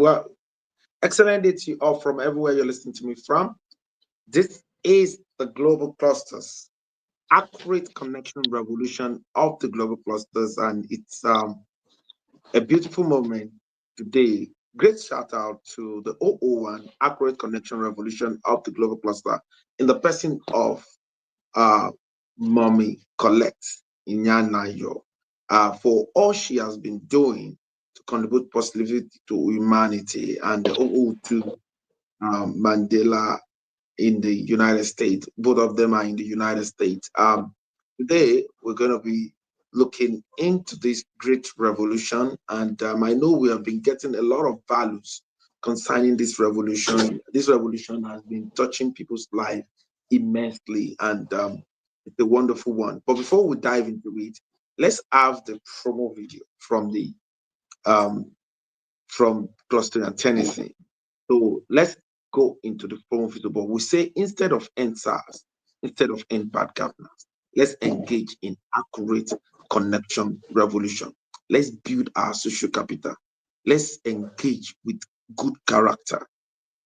Well, excellent day to you all from everywhere you're listening to me from. This is the Global Clusters, accurate connection revolution of the global clusters, and it's a beautiful moment today. Great shout out to the 001 accurate connection revolution of the global cluster in the person of uh, Mommy Colette Inyanayo for all she has been doing to contribute positively to humanity, and the 002 Mandela in the United States. Both of them are in the United States. Today, we're going to be looking into this great revolution. And I know we have been getting a lot of values concerning this revolution. This revolution has been touching people's life immensely, and it's a wonderful one. But before we dive into it, let's have the promo video um, from Cluster and Tennessee. So let's go into the form visible. We say instead of end SARS, instead of end bad governance, let's engage in accurate connection revolution. Let's build our social capital. Let's engage with good character,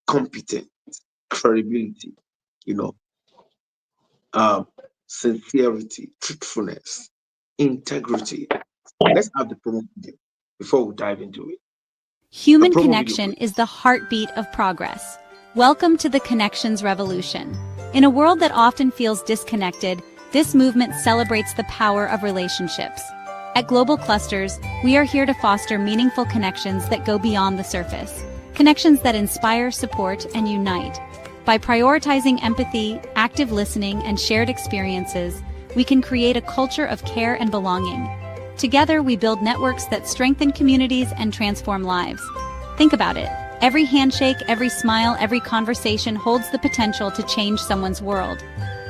competence, credibility, you know, um, sincerity, truthfulness, integrity. Let's have the promo video before we dive into it. The Human promo video, connection please. is the heartbeat of progress. Welcome to the Connections Revolution. In a world that often feels disconnected, this movement celebrates the power of relationships. At Global Clusters, we are here to foster meaningful connections that go beyond the surface. Connections that inspire, support, and unite. By prioritizing empathy, active listening, and shared experiences, we can create a culture of care and belonging. Together, we build networks that strengthen communities and transform lives. Think about it. Every handshake, every smile, every conversation holds the potential to change someone's world.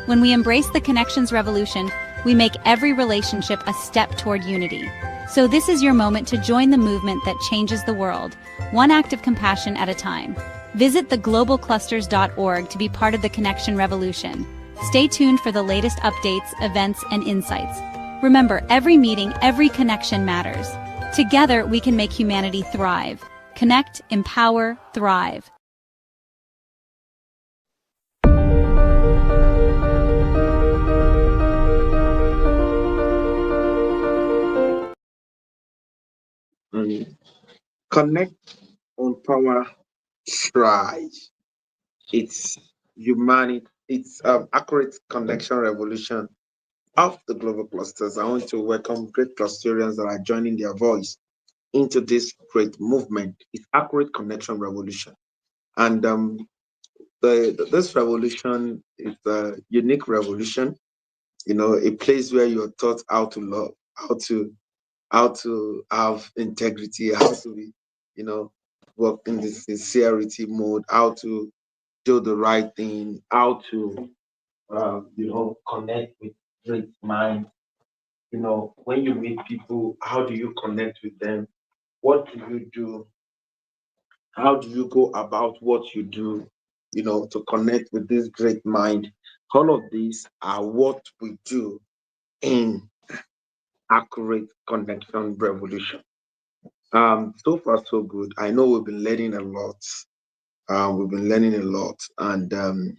When we embrace the connections revolution, we make every relationship a step toward unity. So this is your moment to join the movement that changes the world, one act of compassion at a time. Visit theglobalclusters.org to be part of the connection revolution. Stay tuned for the latest updates, events, and insights. Remember, every meeting, every connection matters. Together, we can make humanity thrive. Connect, empower, thrive. Mm. Connect, empower, thrive. It's humanity. It's accurate connection revolution of the global clusters. I want to welcome great clusterians that are joining their voice into this great movement. It's accurate connection revolution, and this revolution is a unique revolution. You know, a place where you're taught how to love, how to have integrity, how to be, you know, work in the sincerity mode, how to do the right thing, how to connect with great minds. You know, when you meet people, how do you connect with them? What do you do? How do you go about what you do? You know, to connect with this great mind. All of these are what we do in accurate connection revolution. So far so good. I know we've been learning a lot. We've been learning a lot, and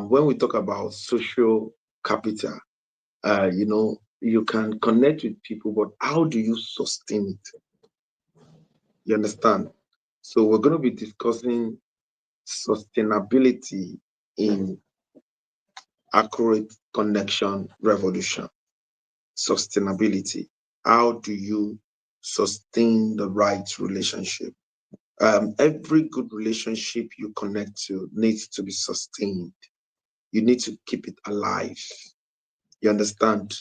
when we talk about social capital, you can connect with people, but how do you sustain it? You understand? So we're going to be discussing sustainability in accurate connection revolution. Sustainability. How do you sustain the right relationship? Every good relationship you connect to needs to be sustained. You need to keep it alive. You understand?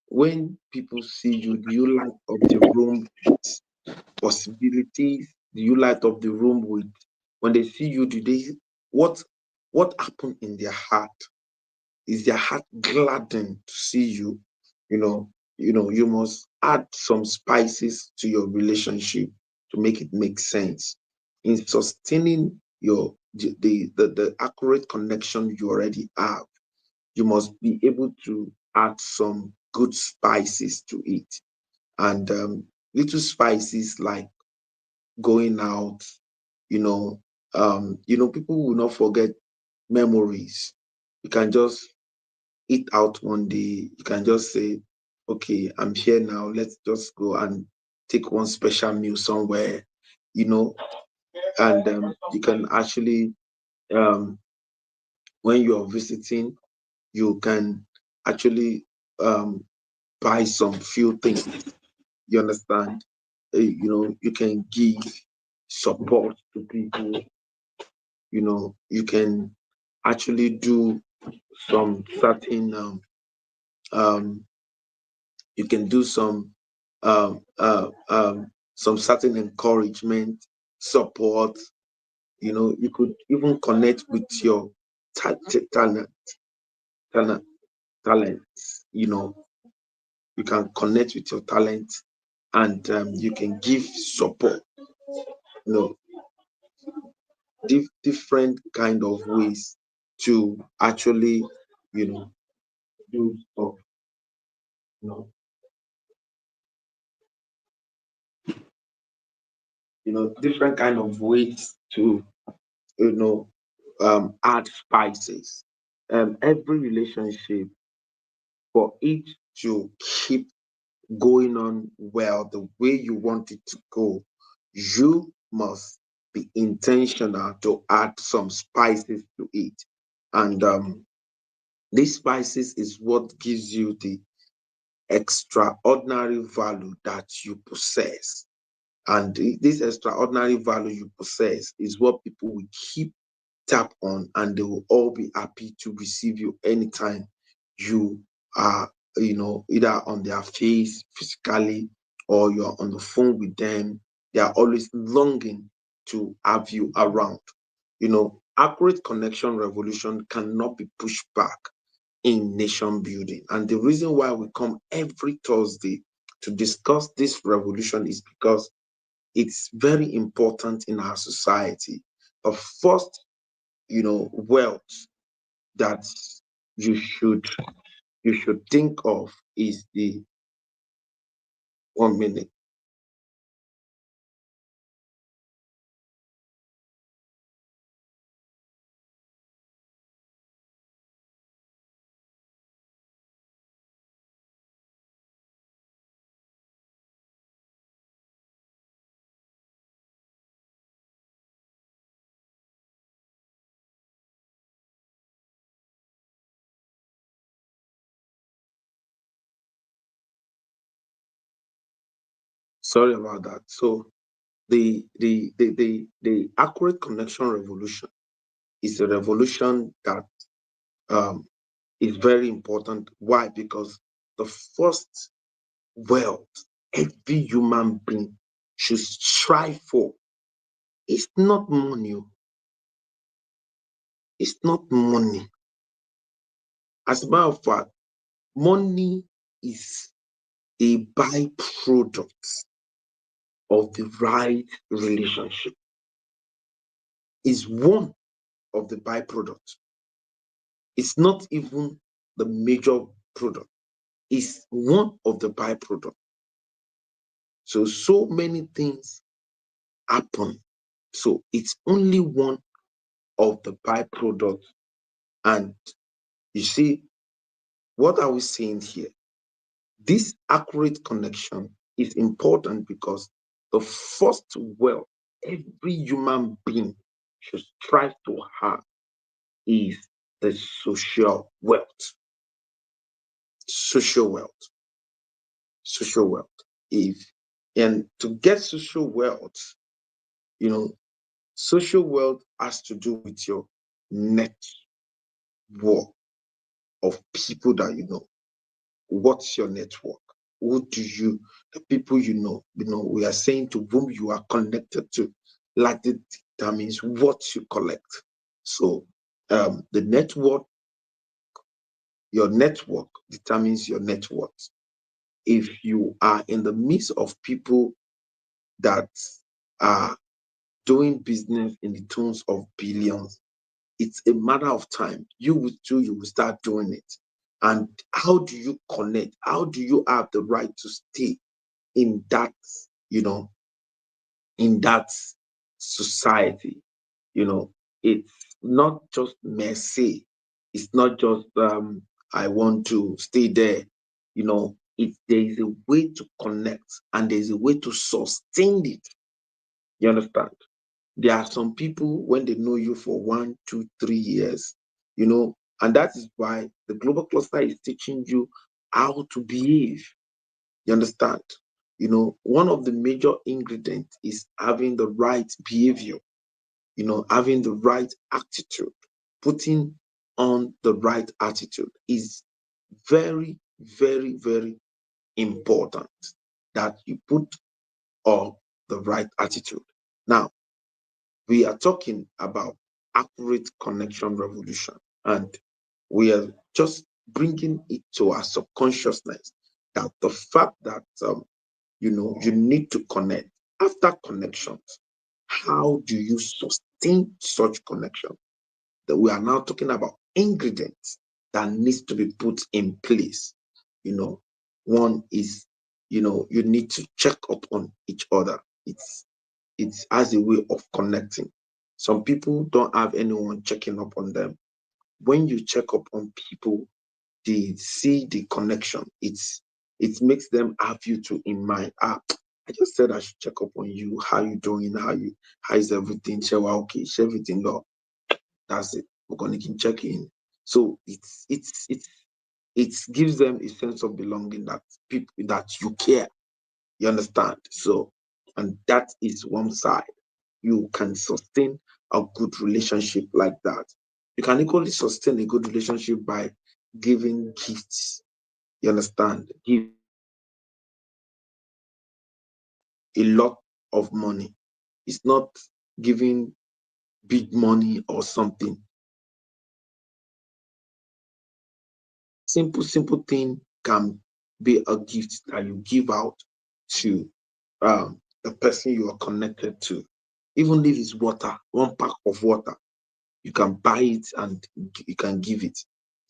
When people see you, do you light up the room with possibilities? Do you light up the room with when they see you, do they what what happened in their heart? Is their heart gladdened to see you? You must add some spices to your relationship to make it make sense. In sustaining the accurate connection you already have, you must be able to add some good spices to it. And little spices like going out, you know, people will not forget memories. You can just eat out one day. You can just say, okay, I'm here now. Let's just go and take one special meal somewhere, you know, and you can actually, um, when you are visiting, you can actually buy some few things. You understand? You can give support to people. You can actually do some certain um you can do some certain encouragement, support. You could even connect with your talent, talent, talents. You can connect with your talent, and you can give support. You know, different kind of ways to actually, do stuff. You know, different kind of ways to, you know, add spices. Every relationship, for it to keep going on well the way you want it to go, you must be intentional to add some spices to it. And these spices is what gives you the extraordinary value that you possess. And this extraordinary value you possess is what people will keep tap on, and they will all be happy to receive you anytime you are, either on their face physically, or you're on the phone with them. They are always longing to have you around. Accurate connection revolution cannot be pushed back in nation building. And the reason why we come every Thursday to discuss this revolution is because it's very important in our society. The first, wealth that you should you should think of is the 1 minute. Sorry about that. So the accurate connection revolution is a revolution that um, is very important. Why? Because the first wealth every human being should strive for is not money. It's not money. As a matter of fact, money is a byproduct of the right relationship. Is one of the byproducts. It's not even the major product. It's one of the byproducts. So many things happen. So it's only one of the byproducts. And you see, what are we saying here? This accurate connection is important because the first wealth every human being should strive to have is the social wealth. Social wealth. Social wealth. If and to get social wealth, you know, social wealth has to do with your network of people that you know. What's your network? Who do you, the people we are saying to whom you are connected to, like it determines what you collect. So the network, your network determines your net worth. If you are in the midst of people that are doing business in the terms of billions, it's a matter of time. You will start doing it. And how do you connect? How do you have the right to stay in that, you know, in that society. You know, it's not just mercy. It's not just I want to stay there. You know, there is a way to connect and there's a way to sustain it. You understand? There are some people when they know you for 1, 2, 3 years, and that is why the global cluster is teaching you how to behave. You understand? One of the major ingredients is having the right behavior, having the right attitude. Putting on the right attitude is very, very, very important, that you put on the right attitude. Now, we are talking about accurate connection revolution, and we are just bringing it to our subconsciousness that the fact that you need to connect. After connections, how do you sustain such connection? That we are now talking about ingredients that needs to be put in place. One is, you need to check up on each other. It's as a way of connecting. Some people don't have anyone checking up on them. When you check up on people, they see the connection. It makes them have you to in mind. I just said I should check up on you. How you doing? How is everything? Shall okay? Shall everything low? That's it. We're gonna keep checking. So it gives them a sense of belonging, that people that you care. You understand? So, and that is one side. You can sustain a good relationship like that. You can equally sustain a good relationship by giving gifts. You understand? Give a lot of money. It's not giving big money or something. Simple thing can be a gift that you give out to the person you are connected to. Even if it's water, one pack of water, you can buy it and you can give it.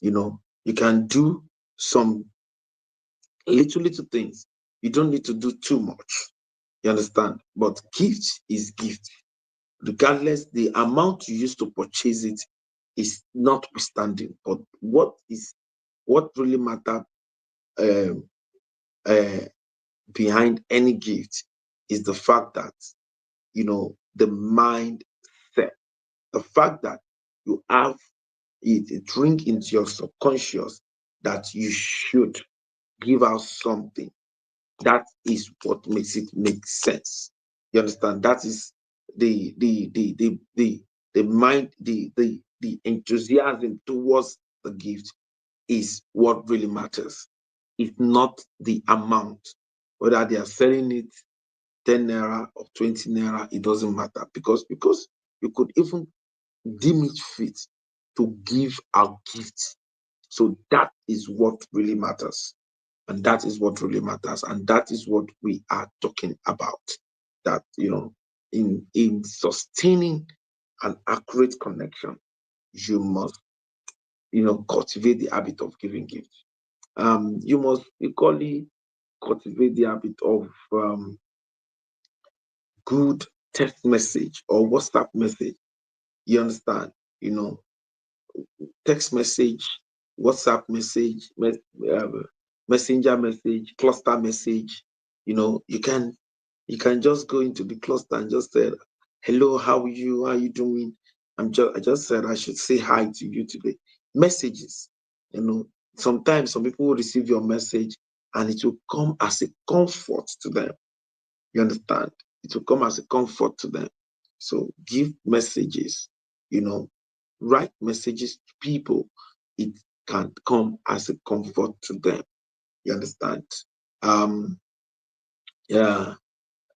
You can do some little things. You don't need to do too much. You understand? But gift is gift. Regardless, the amount you use to purchase it is notwithstanding. But what really matters um, uh, behind any gift is the fact that the mindset, the fact that you have it ring into your subconscious that you should give out something. That is what makes it make sense. You understand? That is the mind, the enthusiasm towards the gift is what really matters. It's not the amount, whether they are selling it 10 naira or 20 naira, it doesn't matter, because you could even deem it fit to give out gifts. So that is what really matters. And that is what really matters. And that is what we are talking about. That, in sustaining an accurate connection, you must, cultivate the habit of giving gifts. You must equally cultivate the habit of good text message or WhatsApp message. You understand? You know, text message, WhatsApp message, messenger message, cluster message. You can just go into the cluster and just say, "Hello, how are you? How are you doing? I just said I should say hi to you today." Messages. Sometimes some people will receive your message and it will come as a comfort to them. You understand? It will come as a comfort to them. So give messages, you know, write messages to people. It can come as a comfort to them. You understand? Um, yeah.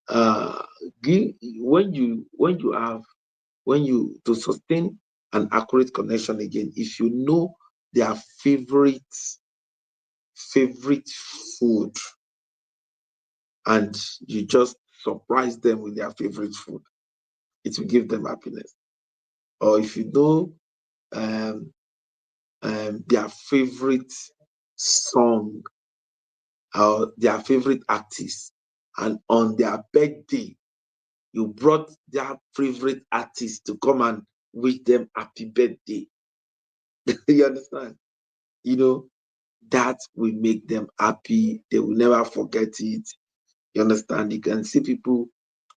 Uh, when you to sustain an accurate connection again, if you know their favorite food and you just surprise them with their favorite food, it will give them happiness. Or if you know um, their favorite song or their favorite artist, and on their birthday You brought their favorite artist to come and wish them happy birthday. You understand? You know, that will make them happy. They will never forget it. You understand? You can see people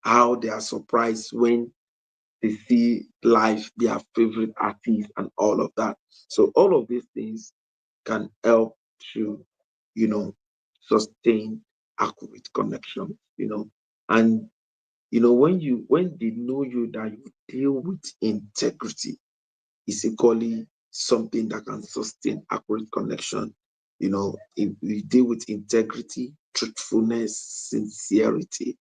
how they are surprised when they see live their favorite artist and all of that. So all of these things can help to, you know, sustain accurate connection, And when they know you that you deal with integrity, is equally something that can sustain accurate connection. If we deal with integrity, truthfulness, sincerity,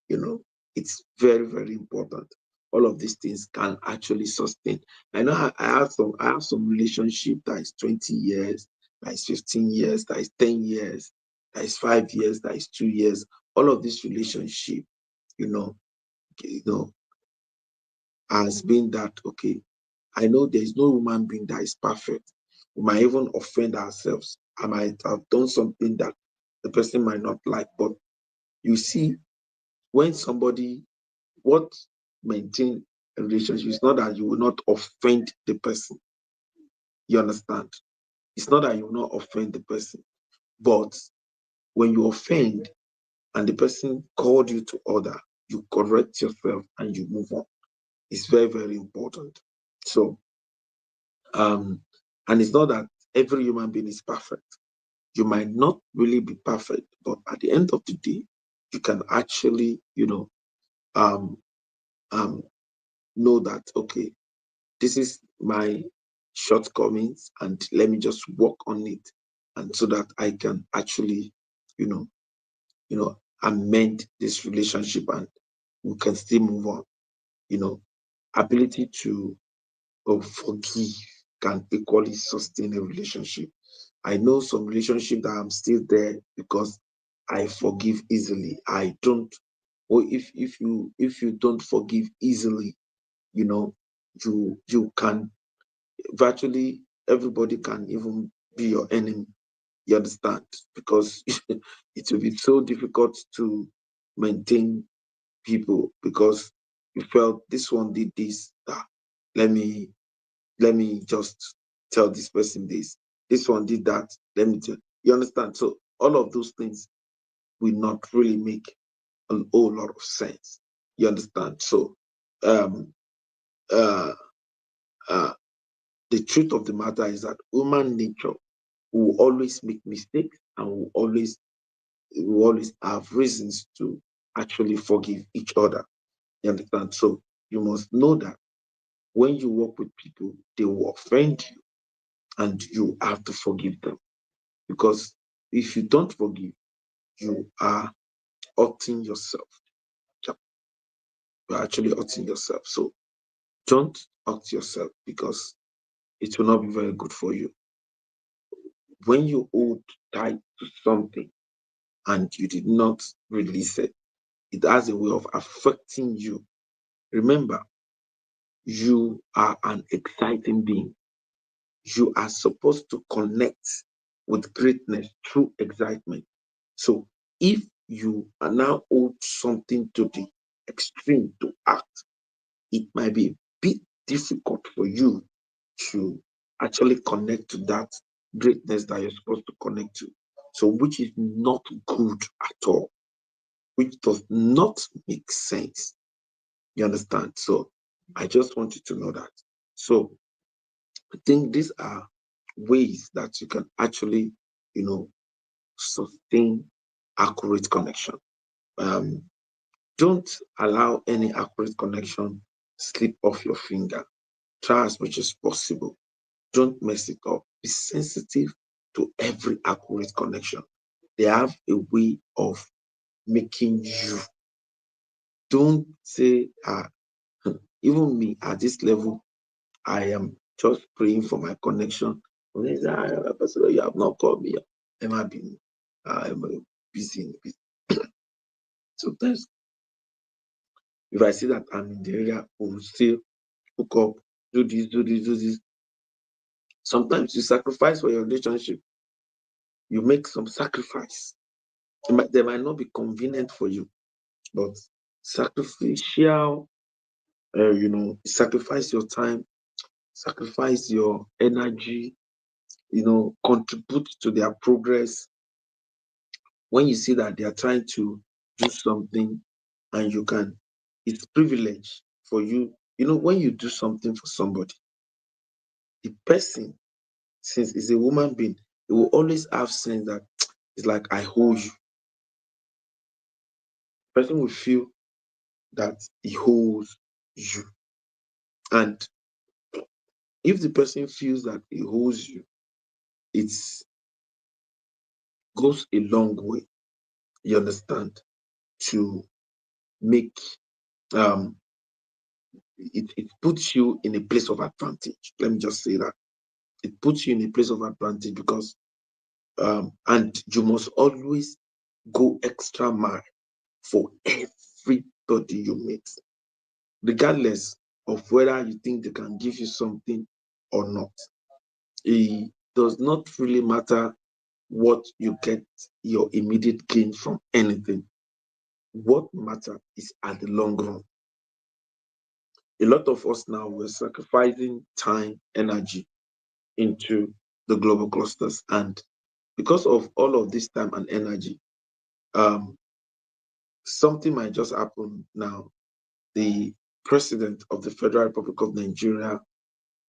you know, it's very, very important. All of these things can actually sustain. I know I have some relationship that is 20 years, that is 15 years, that is 10 years, that is 5 years, that is 2 years. All of this relationship, you know, you know, has been that okay. I know there is no human being that is perfect. We might even offend ourselves. I might have done something that the person might not like. But you see, when somebody what maintain a relationship is not that you will not offend the person. You understand? It's not that you will not offend the person, but when you offend and the person called you to order, you correct yourself and you move on. It's very, very important. So, and it's not that every human being is perfect. You might not really be perfect, but at the end of the day, you can actually, um, um, know that okay, this is my shortcomings, and let me just work on it, and so that I can actually, you know, amend this relationship, and we can still move on. You know, ability to forgive can equally sustain a relationship. I know some relationship that I'm still there because I forgive easily. I don't. Or if you don't forgive easily, you know, you can virtually everybody can even be your enemy. You understand? Because it will be so difficult to maintain people because you felt this one did this. Let me let me just tell this person this. This one did that. Let me tell. You understand? So all of those things will not really make a whole lot of sense. You understand? So um uh uh the truth of the matter is that human nature will always make mistakes and will always have reasons to actually forgive each other. You understand? So you must know that when you work with people, they will offend you and you have to forgive them. Because if you don't forgive, you are hurting yourself. You're actually hurting yourself. So don't hurt yourself because it will not be very good for you. When you hold tight to something and you did not release it, it has a way of affecting you. Remember, you are an exciting being. You are supposed to connect with greatness through excitement. So if you are now hold something to the extreme to act, it might be a bit difficult for you to actually connect to that greatness that you're supposed to connect to. So, which is not good at all, which does not make sense. You understand? So, I just want you to know that. So, I think these are ways that you can actually, you know, sustain accurate connection. Um, don't allow any accurate connection slip off your finger. Try as much as possible. Don't mess it up. Be sensitive to every accurate connection. They have a way of making you. Don't say, even me at this level, I am just praying for my connection. When they say, Pastor, you have not called me. Am I being I'm busy? Sometimes, if I see that I'm in the area, we'll still hook up, do this, do this, do this. Sometimes you sacrifice for your relationship. You make some sacrifice. They might not be convenient for you, but sacrificial, sacrifice your time, sacrifice your energy, contribute to their progress. When you see that they are trying to do something and you can, it's privilege for you. When you do something for somebody, the person, since it's a woman being, it will always have sense that it's like I owe you. The person will feel that he owes you. And if the person feels that he owes you, it goes a long way, you understand, to make um it puts you in a place of advantage. Let me just say that. It puts you in a place of advantage because and you must always go extra mile for everybody you meet, regardless of whether you think they can give you something or not. It does not really matter what you get your immediate gain from anything. What matters is at the long run. A lot of us now we're sacrificing time, energy into the global clusters, and because of all of this time and energy, um, something might just happen now. The president of the Federal Republic of Nigeria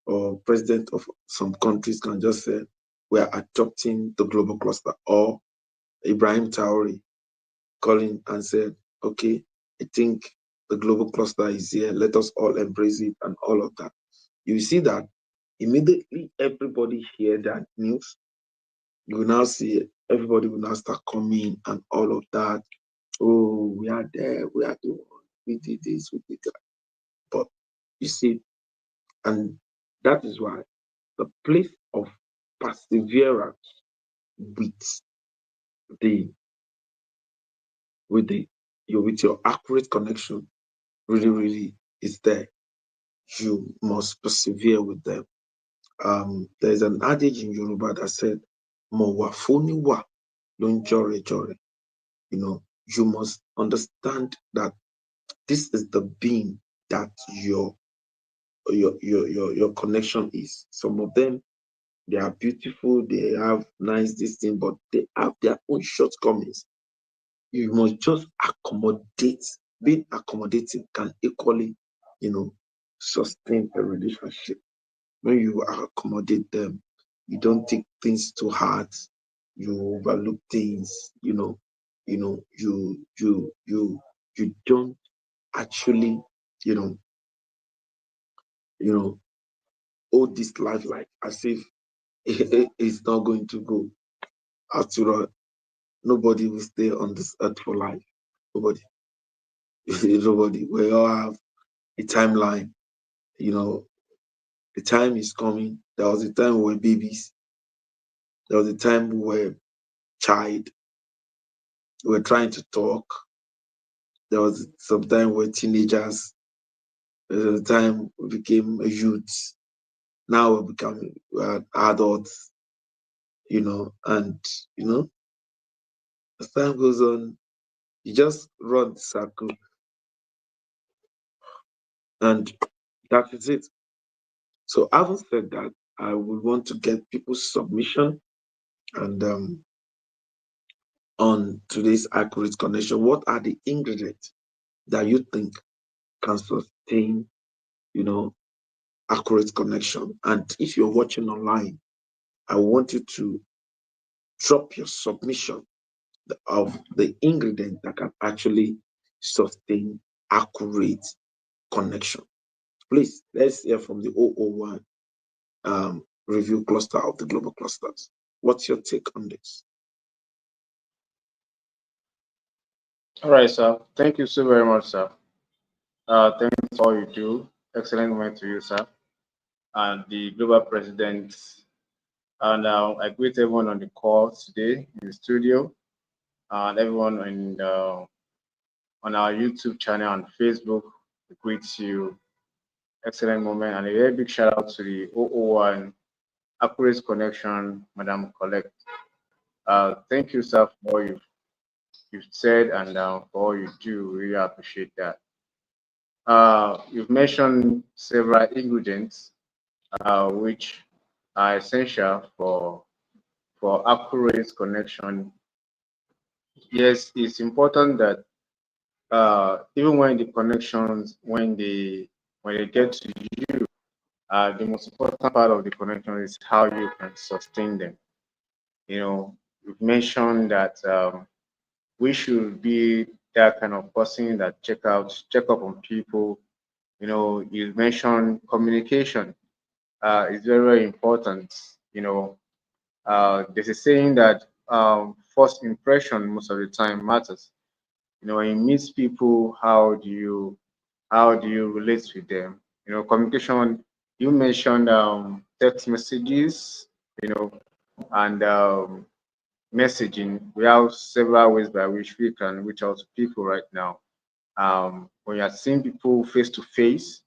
or president of some countries can just say, we are adopting the global cluster, or Ibrahim Traore calling and said, okay, I think the global cluster is here. Let us all embrace it and all of that. You see that immediately everybody hear that news, you will now see everybody will now start coming and all of that. Oh, we are there, we are the one, we did this, we did that. But you see, and that is why the place of perseverance with the with your accurate connection really, really is there. You must persevere with them. There's an adage in Yoruba that said, Mo wa foni wa lon jore jore. You must understand that this is the being that your connection is. Some of them, they are beautiful, they have nice this thing, but they have their own shortcomings. You must just accommodate. Being accommodating can equally, you know, sustain a relationship. When you accommodate them, you don't take things too hard, you overlook things, you don't actually, you know, you know, hold this life like as if it's not going to go. After all, nobody will stay on this earth for life. Nobody. Nobody. We all have a timeline. You know, the time is coming. There was a time we were babies. There was a time we were child. We were trying to talk. There was some time we were teenagers. There was a time we became a youth. Now we're becoming adults, and you know, as time goes on, you just run the circle, and that is it. So, having said that, I would want to get people's submission and on today's accurate connection. What are the ingredients that you think can sustain, you know, accurate connection? And if you're watching online, I want you to drop your submission of the ingredient that can actually sustain accurate connection. Please, let's hear from the 001 review cluster of the global clusters. What's your take on this? All right, sir. Thank you so very much, sir. Thanks for all you do. Excellent moment to you, sir. And the global president. And I greet everyone on the call today in the studio and everyone on our YouTube channel and Facebook. We greet you. Excellent moment. And a very big shout out to the 001 Accurate Connection, Madam Collect. Thank you, sir, for all you you've said and for all you do. Really appreciate that. You've mentioned several ingredients which are essential for accurate connection. Yes, it's important that even when the connections when they get to you, the most important part of the connection is how you can sustain them. You know, you've mentioned that we should be that kind of person that check up on people. You know, you mentioned communication is very, very important. You know, there's a saying that first impression most of the time matters. You know, when you meet people, how do you relate with them? You know, communication. You mentioned text messages. You know, and messaging. We have several ways by which we can reach out to people right now. When you are seeing people face to face,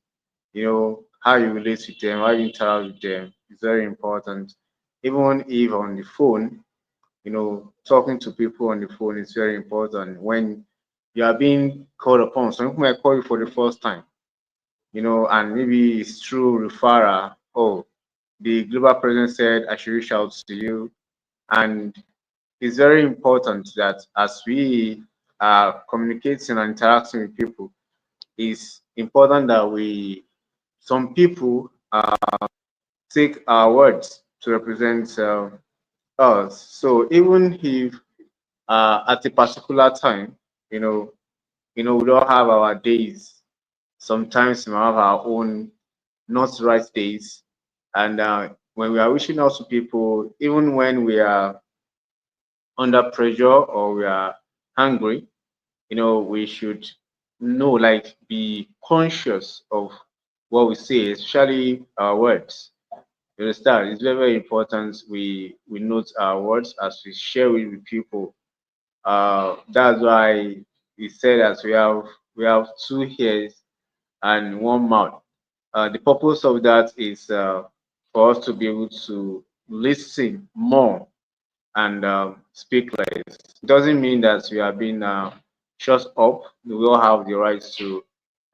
you know, how you relate with them, how you interact with them is very important. Even if on the phone, you know, talking to people on the phone is very important when you are being called upon. Some people might call you for the first time, you know, and maybe it's through referral. Oh, the global president said I should reach out to you. And it's very important that as we are communicating and interacting with people, it's important that some people take our words to represent us. So even if at a particular time, you know, we don't have our days. Sometimes we have our own not right days, and when we are reaching out to people, even when we are under pressure or we are hungry, you know, we should know, like, be conscious of what we say, especially our words. You understand? It's very, very important we note our words as we share it with people. That's why we say that we have two ears and one mouth. The purpose of that is for us to be able to listen more and speak less. It doesn't mean that we are being shut up. We all have the right to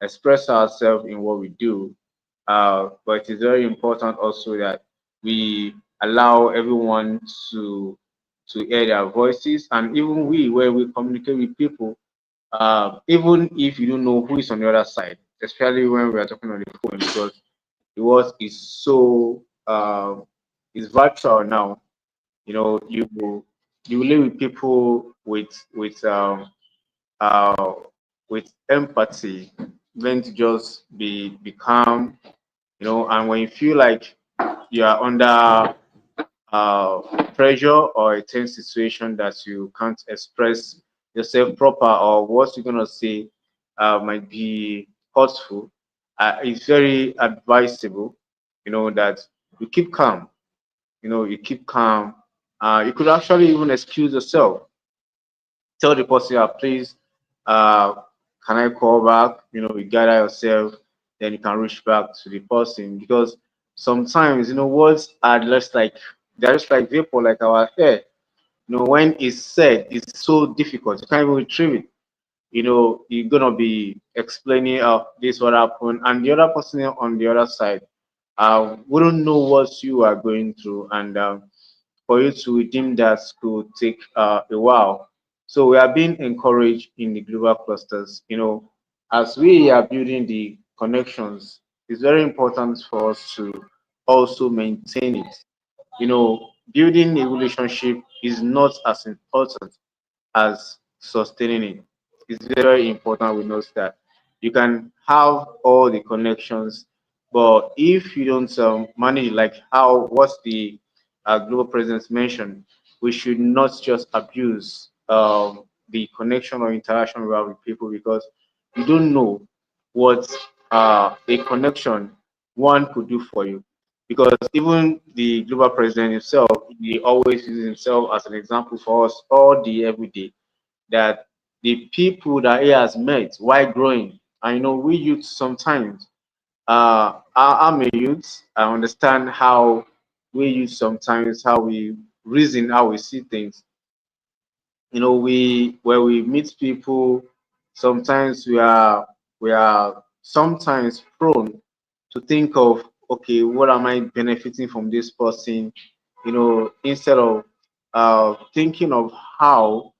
express ourselves in what we do. But it is very important also that we allow everyone to hear their voices, and even we, where we communicate with people, even if you don't know who is on the other side, especially when we are talking on the phone, because the world is so is virtual now. You know, you live with people uh with empathy, then to just be calm, you know, and when you feel like you are under pressure or a tense situation that you can't express yourself proper, or what you're gonna say might be hurtful, it's very advisable, you know, that you keep calm. You know, you keep calm. You could actually even excuse yourself. Tell the person, please, uh, can I call back? You know, you gather yourself, then you can reach back to the person, because sometimes, you know, words are just like they're just like vapor, like our hair. You know, when it's said, it's so difficult. You can't even retrieve it. You know, you're gonna be explaining this what happened, and the other person on the other side wouldn't know what you are going through, and for you to redeem that could take a while. So we are being encouraged in the global clusters. You know, as we are building the connections, it's very important for us to also maintain it. You know, building a relationship is not as important as sustaining it. It's very important we know that you can have all the connections, but if you don't manage, like how what's the global presence mentioned, we should not just abuse the connection or interaction we have with people, because you don't know what a connection one could do for you. Because even the global president himself, he always uses himself as an example for us all the every day, that the people that he has met while growing, I know we youth sometimes, I'm a youth, I understand how we youth sometimes, how we reason, how we see things. we where we meet people, sometimes we are sometimes prone to think of, okay, what am I benefiting from this person, instead of thinking of how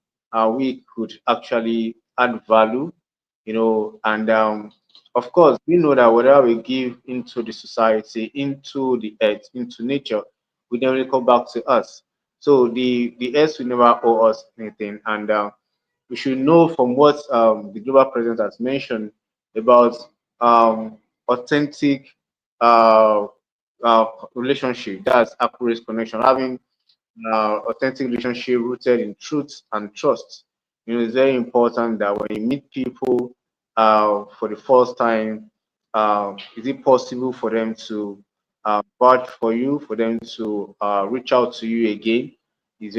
we could actually add value, and of course we know that whatever we give into the society, into the earth, into nature, will then come back to us. So the earth will never owe us anything, and we should know from what the global president has mentioned about authentic uh, relationship. That's accurate connection, having authentic relationship rooted in truth and trust. It's very important that when you meet people for the first time, is it possible for them to vouch for you, for them to reach out to you again? Is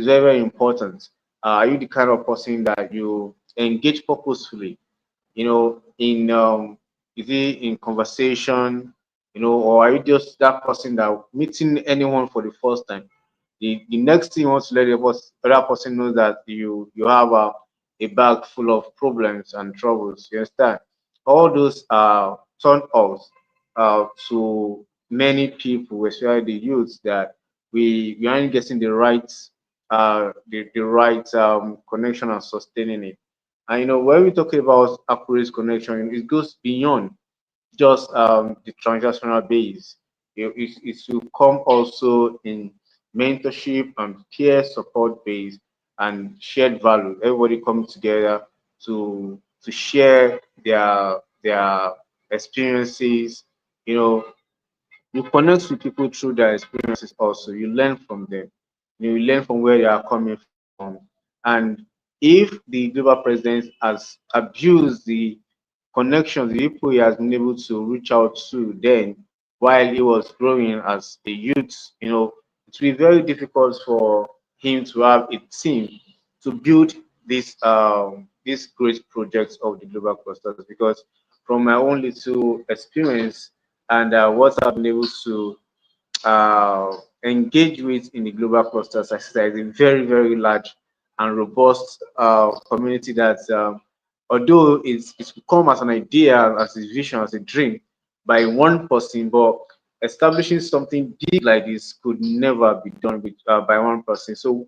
very important. Are you the kind of person that you engage purposefully? In is it in conversation, or are you just that person that meeting anyone for the first time? The next thing you want to let the other person know that you have a bag full of problems and troubles. You understand? All those are turned off to many people, especially the youths, that we aren't getting the right connection and sustaining it. And when we talk about accurate connection, it goes beyond just the transactional base. It will come also in mentorship and peer support base and shared value. Everybody coming together to share their experiences. You connect with people through their experiences also. You learn from them. You learn from where they are coming from. And if the global president has abused the connections, the people he has been able to reach out to then while he was growing as a youth, it will be very difficult for him to have a team to build this great projects of the global clusters. Because from my own little experience and what I've been able to engage with in the global clusters, I see that it's a very, very large and robust community that, although it's come as an idea, as a vision, as a dream by one person, but establishing something big like this could never be done by one person. So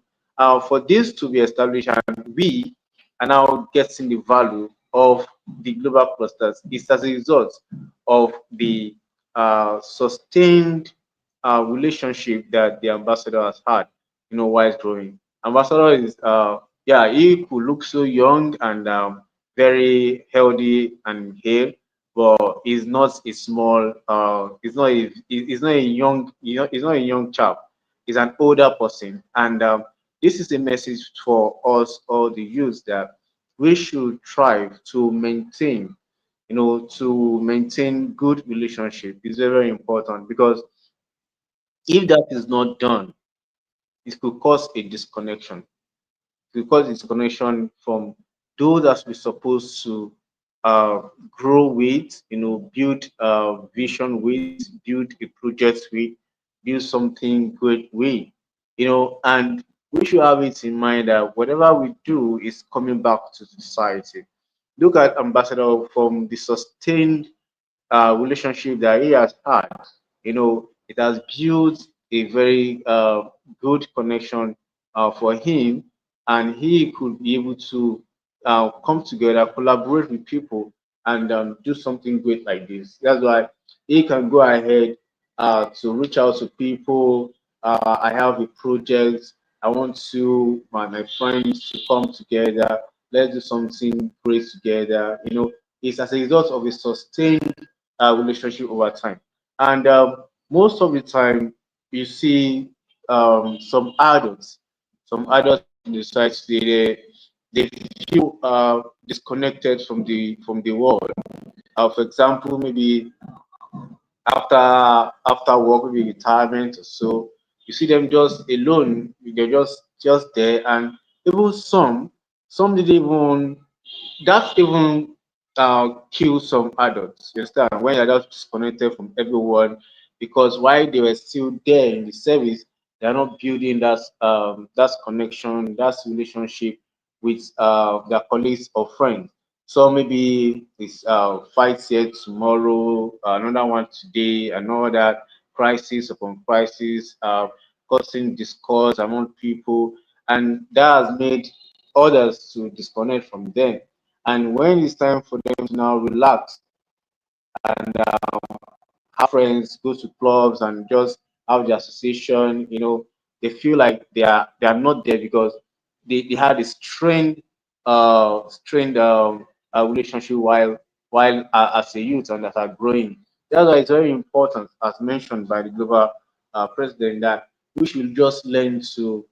for this to be established and we are now getting the value of the global clusters, is as a result of the sustained relationship that the ambassador has had, while he's growing. Ambassador is, yeah, he could look so young and very healthy and hale, but he's not a small, he's not a young, he's not a young chap. He's an older person, and this is a message for us, all the youth, that we should strive to maintain, good relationship is very, very important, because if that is not done, it could cause a disconnection. Because it's connection from those that we're supposed to grow with, build vision with, build a project with, build something great with, and we should have it in mind that whatever we do is coming back to society. Look at Ambassador from the sustained relationship that he has had. It has built a very good connection for him, and he could be able to come together, collaborate with people, and do something great like this. That's why he can go ahead to reach out to people. I have a project. I want my friends to come together. Let's do something great together. It's as a result of a sustained relationship over time. And most of the time, you see some adults in the society, they feel disconnected from the world. For example, maybe after work, maybe retirement or so, you see them just alone. They're just there, and even some didn't even that even kills some adults. You understand? When you're just disconnected from everyone, because while they were still there in the service, They are not building that connection, that relationship with their colleagues or friends. So maybe it's fights here tomorrow, another one today, another crisis upon crisis, causing discourse among people, and that has made others to disconnect from them. And when it's time for them to now relax and have friends, go to clubs, and just have the association. They feel like they are not there because they had a strained relationship while as a youth and as are growing. That's why it's very important, as mentioned by the global president, that we should just learn to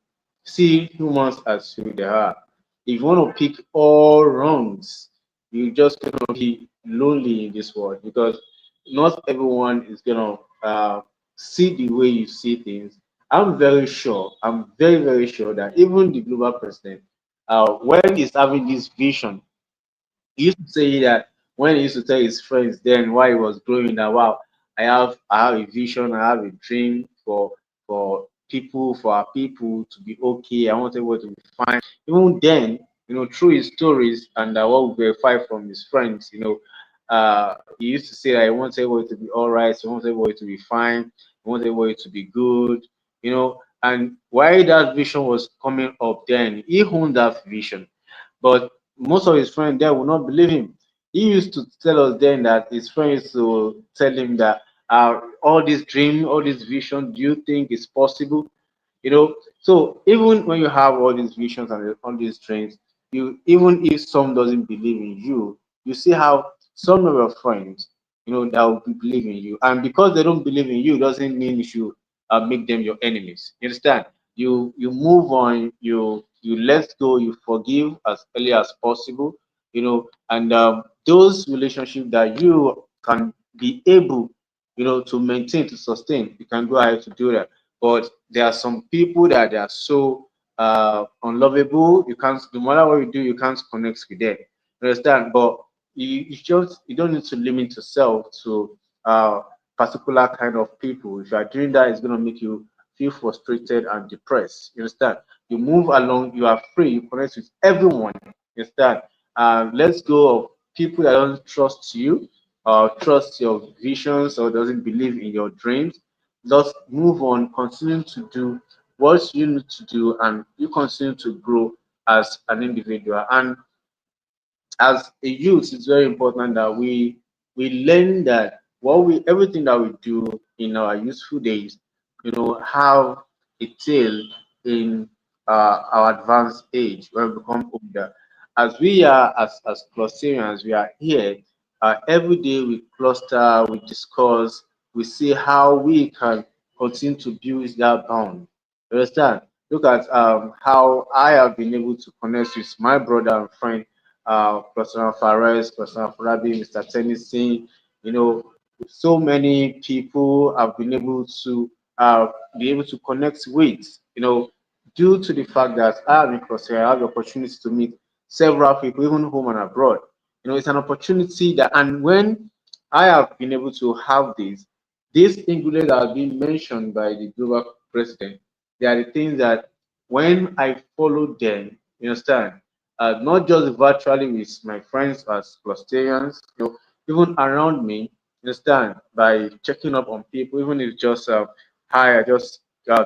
see humans as who they are. If you want to pick all wrongs, you're just gonna be lonely in this world because not everyone is gonna see the way you see things. I'm very, very sure that even the global president, when he's having this vision, he used to say that when he used to tell his friends then while he was growing that, wow, I have a vision, I have a dream for our people to be okay. I want everyone to be fine. Even then, through his stories and what we verify from his friends, he used to say that he wants everybody to be all right, he wants everybody to be fine, he wants everybody to be good, and why that vision was coming up then, he owned that vision. But most of his friends there will not believe him. He used to tell us then that his friends used to tell him that all this dream, all this vision, do you think is possible? So even when you have all these visions and all these dreams, you even if some doesn't believe in you, you see how some of your friends, that will believe in you, and because they don't believe in you, doesn't mean you should make them your enemies. You understand? You move on, you let go, you forgive as early as possible, and those relationships that you can be able, to maintain, to sustain, you can go ahead to do that. But there are some people that they are so unlovable. You can't, no matter what you do, you can't connect with them. You understand? But you don't need to limit yourself to particular kind of people. If you are doing that, it's gonna make you feel frustrated and depressed. You understand? You move along, you are free, you connect with everyone. You understand? Let's go of people that don't trust you, or trust your visions, or doesn't believe in your dreams. Just move on, continue to do what you need to do, and you continue to grow as an individual. And as a youth, it's very important that we learn that what we everything that we do in our youthful days, have a tail in our advanced age when we become older. As we are as clusterians, we are here every day. We cluster, we discuss, we see how we can continue to build that bond. You understand? Look at how I have been able to connect with my brother and friend, Professor Fares, Professor Farabi, Mr. Tennyson. You know, so many people have been able to connect with. Due to the fact that I am in Crosshair, I have the opportunity to meet several people, even home and abroad. It's an opportunity that, and when I have been able to have this, these ingredients that have been mentioned by the global president, they are the things that when I follow them, you understand, not just virtually with my friends as clusterians, even around me, you understand, by checking up on people, even if just hi, I just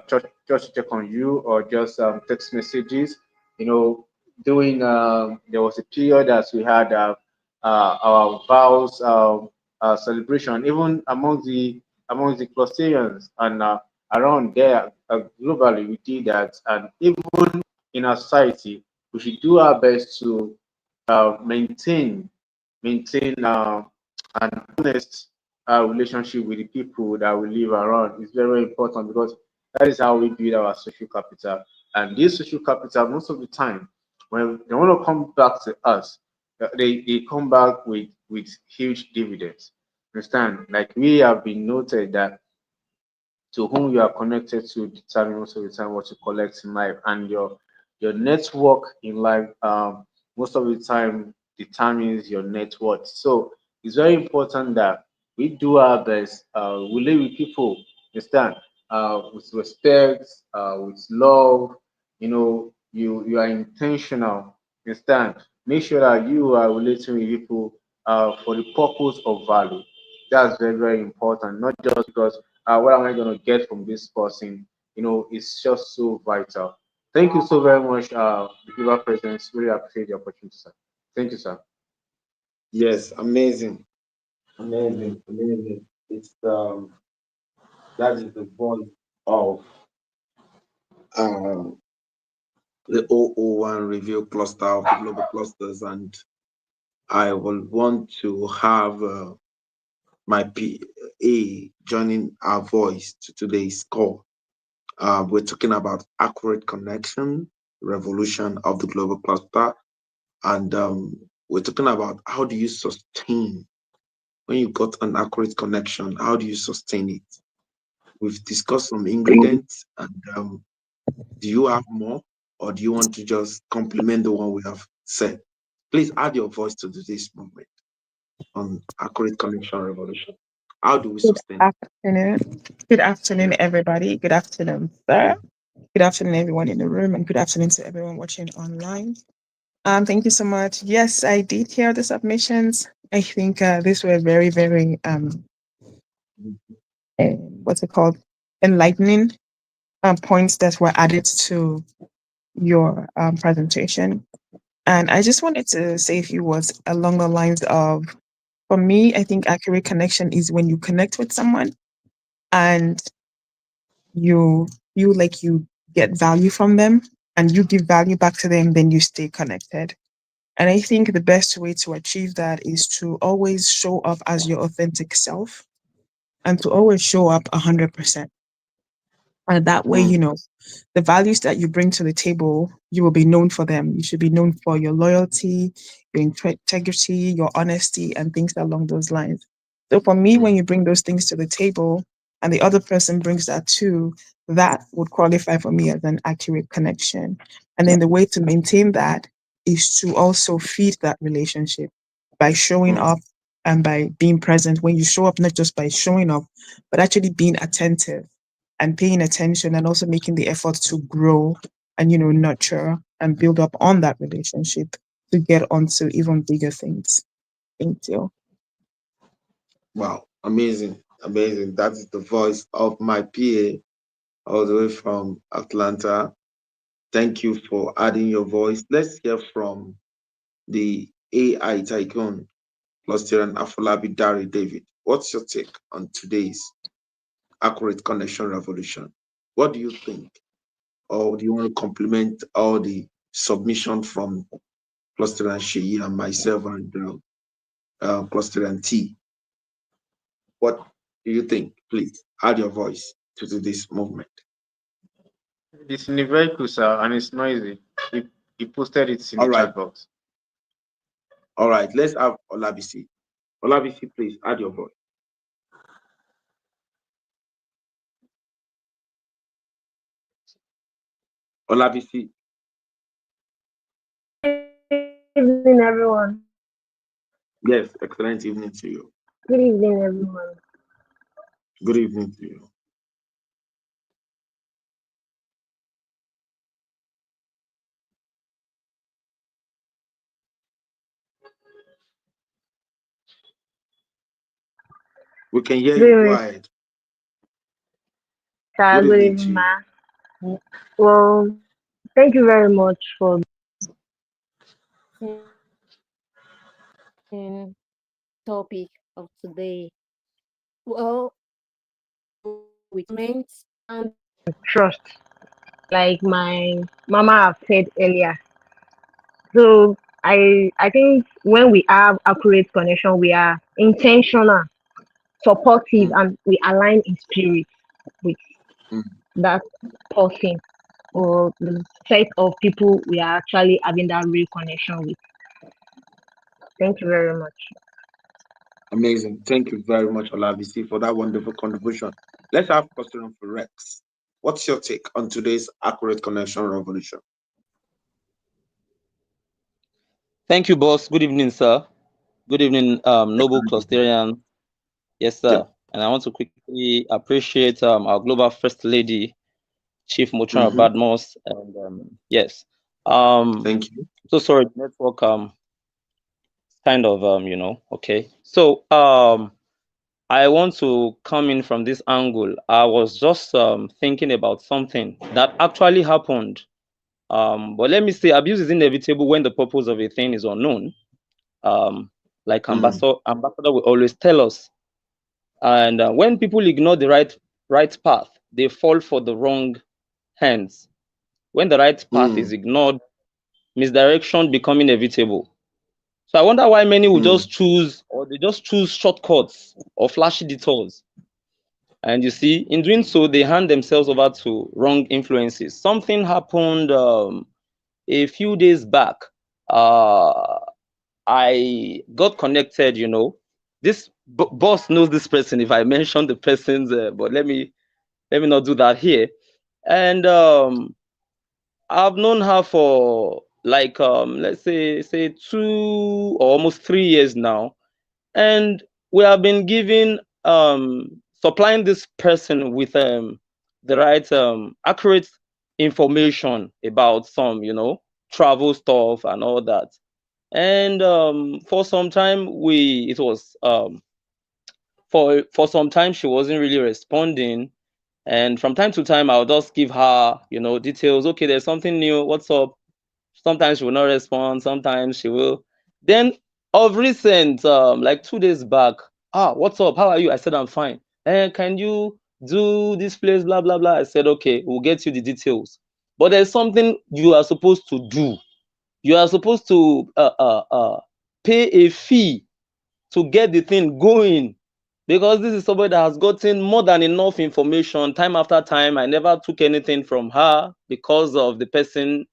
check on you, or just text messages, you know, doing there was a period as we had our vows celebration, even among the clusterians, and around there globally we did that, and even in our society we should do our best to maintain an honest relationship with the people that we live around. Is very, very important because that is how we build our social capital. And this social capital, most of the time, when they want to come back to us, they come back with huge dividends. Understand? Like we have been noted that to whom you are connected to determine most of the time what you collect in life, and your network in life most of the time determines your net worth. So it's very important that we do our best. We live with people, understand, with respect, with love. You are intentional. Understand? Make sure that you are relating with people for the purpose of value. That's very, very important. Not just because what am I going to get from this person? It's just so vital. Thank you so very much, the giver presence. Really appreciate the opportunity, sir. Thank you, sir. Yes, amazing, amazing, amazing. It's that is the voice of um the 001 review cluster of the global clusters, and I will want to have my PA joining our voice to today's call. We're talking about accurate connection, revolution of the global cluster, and we're talking about how do you sustain when you got an accurate connection, how do you sustain it? We've discussed some ingredients, and do you have more, or do you want to just complement the one we have said? Please add your voice to today's movement on accurate connection revolution. How do we Good sustain it? afternoon. Good afternoon, everybody. Good afternoon, sir. Good afternoon, everyone in the room, and good afternoon to everyone watching online. Thank you so much. Yes, I did hear the submissions. I think these were very, very what's it called, enlightening points that were added to your presentation. And I just wanted to say a few words along the lines of, for me, I think accurate connection is when you connect with someone and you feel like you get value from them and you give value back to them, then you stay connected. And I think the best way to achieve that is to always show up as your authentic self and to always show up 100%. And that way, Mm, the values that you bring to the table, you will be known for them. You should be known for your loyalty, your integrity, your honesty, and things along those lines. So for me, when mm, you bring those things to the table and the other person brings that too, that would qualify for me as an accurate connection. And then the way to maintain that is to also feed that relationship by showing mm. up and by being present. When you show up, not just by showing up, but actually being attentive and paying attention and also making the effort to grow and nurture and build up on that relationship to get onto even bigger things. Thank you. Wow, amazing, amazing. That is the voice of my PA all the way from Atlanta. Thank you for adding your voice. Let's hear from the AI tycoon, Cluster Afolabi Dari David. What's your take on today's accurate connection revolution? What do you think? Or do you want to compliment all the submission from Cluster and Sheyi and myself and Cluster and T? What do you think? Please add your voice to this movement. It's in the vehicle, sir, and it's noisy. He posted it in All the right, chat box. all right. Let's have Olabisi. Olabisi, please add your voice. Olabisi, Evening, everyone. yes, excellent evening to you. Good evening, everyone. Good evening to you. We can hear Good you. Go evening, ahead. sir. Good Good evening to evening, you. ma. Well, thank you very much for the topic of today. Well, with comments and trust, like my mama have said earlier. So I think when we have accurate connection, we are intentional, supportive, Mm, and we align in spirit with mm. that person or the set of people we are actually having that real connection with. Thank you very much. Amazing. Thank you very much, Olabisi, for that wonderful contribution. Let's have a question for Rex. What's your take on today's accurate connection revolution? Thank you, boss. Good evening, sir. Good evening, noble Excellent evening. clusterian. Yes, Yep. sir. and I want to quickly appreciate our global first lady, Chief Mochara Mm-hmm. Badmos, and yes, um, Thank you. so sorry, network kind of okay. So I want to come in from this angle. I was just thinking about something that actually happened. But let me say, abuse is inevitable when the purpose of a thing is unknown. Um, like Mm, ambassador will always tell us. And when people ignore the right path, they fall for the wrong hands. When the right path is mm, ignored, misdirection become inevitable. So I wonder why many will mm, just choose, or they just choose shortcuts or flashy detours. And you see, in doing so, they hand themselves over to wrong influences. Something happened a few days back. Uh, I got connected, This boss knows this person. If I mention the person's, but let me not do that here. And I've known her for like let's say 2 or almost 3 years now, and we have been giving supplying this person with the right accurate information about some travel stuff and all that. And for some time we it was for some time she wasn't really responding, and from time to time I'll just give her details. Okay, there's something new, what's up? Sometimes she will not respond, sometimes she will. Then of recent, like 2 days back, what's up? How are you? I said I'm fine. And can you do this place? Blah blah blah. I said okay, we'll get you the details. But there's something you are supposed to do. You are supposed to pay a fee to get the thing going, because this is somebody that has gotten more than enough information time after time. I never took anything from her because of the person,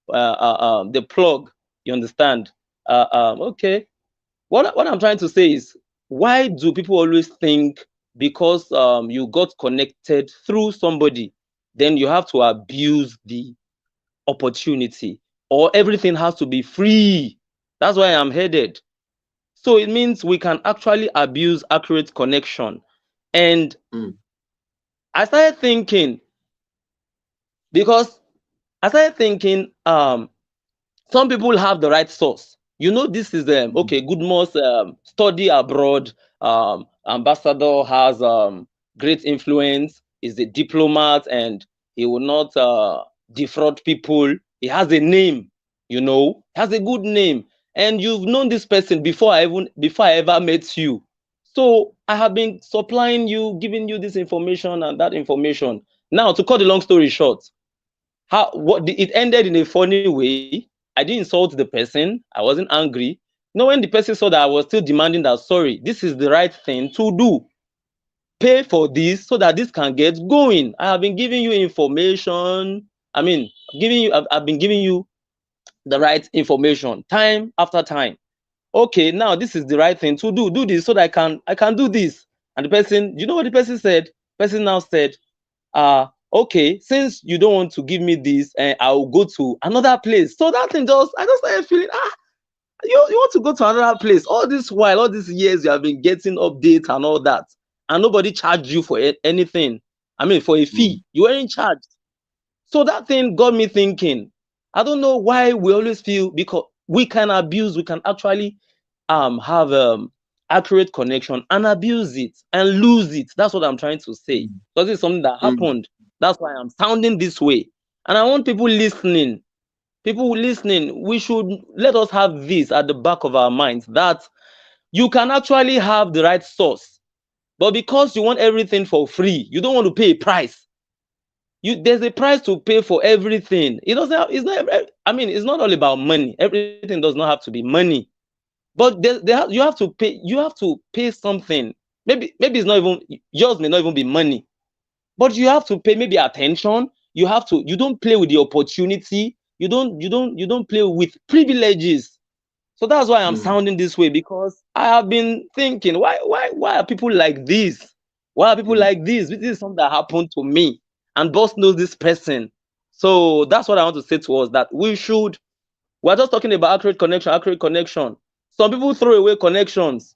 the plug. You understand? Okay. What I'm trying to say is, why do people always think because you got connected through somebody, then you have to abuse the opportunity, or everything has to be free? That's why I'm headed. So it means we can actually abuse accurate connection. And mm, I started thinking, because I started thinking, some people have the right source. This is mm, okay. Good most study abroad. Ambassador has great influence. Is a diplomat, and he will not defraud people. He has a name. Has a good name, and you've known this person before I ever met you. So I have been supplying you, giving you this information and that information. Now, to cut the long story short, it ended in a funny way. I didn't insult the person. I wasn't angry. When the person saw that I was still demanding that, sorry, this is the right thing to do. Pay for this so that this can get going. I have been giving you information. I mean, I've been giving you the right information time after time. Okay, now this is the right thing to do. Do this so that I can do this. And the person, you know what the person said? The person now said, okay, since you don't want to give me this, I'll go to another place. So that thing I just started feeling, you want to go to another place. All these years you have been getting updates and all that, and nobody charged you for anything. I mean, for a mm, fee, you weren't charged. So that thing got me thinking. I don't know why we always feel, because we can actually have accurate connection and abuse it and lose it. That's what I'm trying to say. mm, Because it's something that mm, happened. That's why I'm sounding this way. And I want people listening, we should let us have this at the back of our minds, that you can actually have the right source, but because you want everything for free, you don't want to pay a price. There's a price to pay for everything. It doesn't have, it's not I mean, it's not all about money. Everything does not have to be money. But you have to pay. Something. Maybe it's not even yours, may not even be money, but you have to pay maybe attention. You don't play with the opportunity. You don't play with privileges. So that's why I'm mm, sounding this way, because I have been thinking, why are people like this? Why are people mm, like this? This is something that happened to me, and boss knows this person. So that's what I want to say to us, that we're just talking about accurate connection. Some people throw away connections